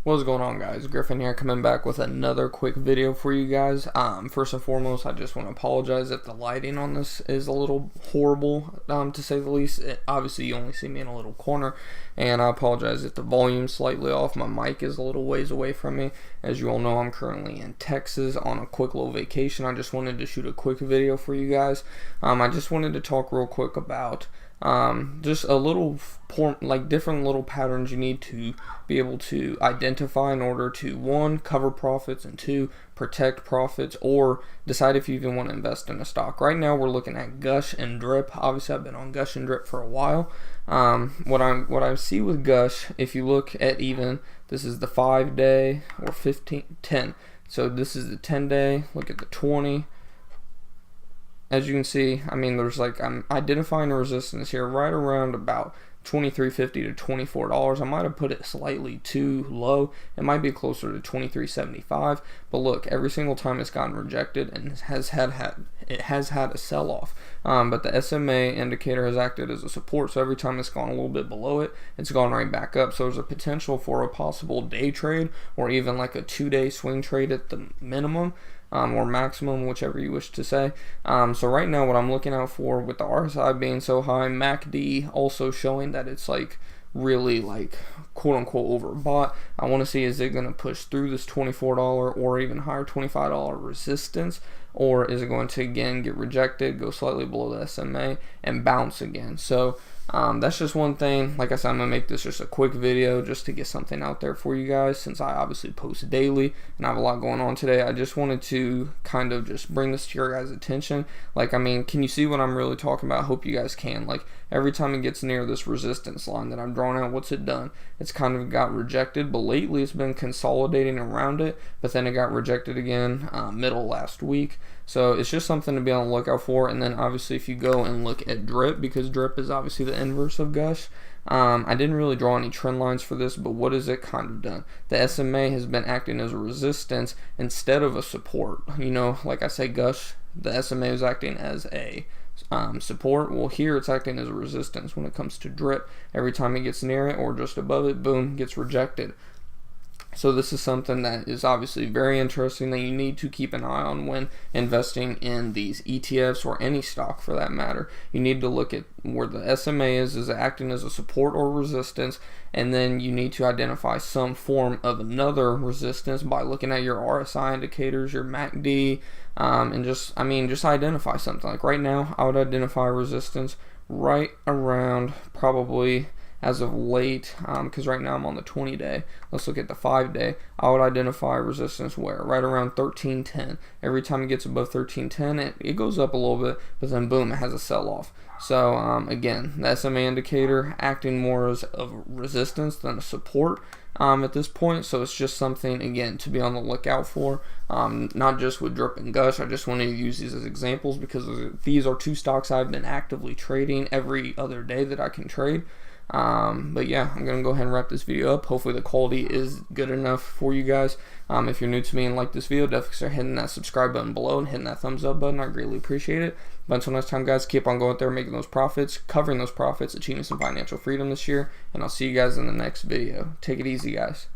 What's going on, guys? Griffin here, coming back with another quick video for you guys. First and foremost, I just want to apologize if the lighting on this is a little horrible, to say the least. Obviously, you only see me in a little corner, and I apologize if the volume's slightly off. My mic is a little ways away from me. As you all know, I'm currently in Texas on a quick little vacation. I just wanted to shoot a quick video for you guys. I just wanted to talk real quick about just a little different little patterns you need to be able to identify in order to, one, cover profits, and two, protect profits, or decide if you even want to invest in a stock. Right now we're looking at Gush and Drip. Obviously I've been on Gush and Drip for a while. What I see with Gush, if you look at even, this is the 5-day or 10, so this is the 10-day, look at the 20. As you can see, I mean, I'm identifying a resistance here right around about $23.50 to $24. I might have put it slightly too low. It might be closer to $23.75. But look, every single time it's gotten rejected and it has had a sell-off. But the SMA indicator has acted as a support, so every time it's gone a little bit below it, it's gone right back up. So there's a potential for a possible day trade or even like a 2-day swing trade at the minimum. Or maximum, whichever you wish to say. So right now what I'm looking out for, with the RSI being so high, MACD also showing that it's like really like quote unquote overbought, I want to see, is it going to push through this $24 or even higher $25 resistance, or is it going to again get rejected, go slightly below the SMA and bounce again? So that's just one thing. Like I said, I'm going to make this just a quick video just to get something out there for you guys, since I obviously post daily and I have a lot going on today. I just wanted to kind of just bring this to your guys' attention. Like, I mean, can you see what I'm really talking about? I hope you guys can. Like, every time it gets near this resistance line that I'm drawing out, what's it done? It's kind of got rejected, but lately it's been consolidating around it, but then it got rejected again middle last week. So it's just something to be on the lookout for. And then obviously if you go and look at Drip, because Drip is obviously the inverse of Gush, I didn't really draw any trend lines for this, but what has it kind of done? The SMA has been acting as a resistance instead of a support. You know, like I say, Gush, the SMA is acting as a support. Well, here it's acting as a resistance when it comes to Drip. Every time it gets near it or just above it, boom, gets rejected. So this is something that is obviously very interesting that you need to keep an eye on when investing in these ETFs or any stock for that matter. You need to look at where the SMA is acting as a support or resistance, and then you need to identify some form of another resistance by looking at your RSI indicators, your MACD, and just identify something. Like right now, I would identify resistance right around probably, as of late, because right now I'm on the 20-day. Let's look at the 5-day. I would identify resistance where? Right around 13.10. Every time it gets above 13.10, it goes up a little bit, but then boom, it has a sell-off. So again, the SMA indicator acting more as a resistance than a support at this point. So it's just something, again, to be on the lookout for. Not just with Drip and Gush. I just wanted to use these as examples because these are two stocks I've been actively trading every other day that I can trade. But yeah, I'm gonna go ahead and wrap this video up. Hopefully the quality is good enough for you guys. If you're new to me and like this video, definitely start hitting that subscribe button below and hitting that thumbs up button. I greatly appreciate it. But until next time, guys, keep on going out there, making those profits, covering those profits, achieving some financial freedom this year, and I'll see you guys in the next video. Take it easy, guys.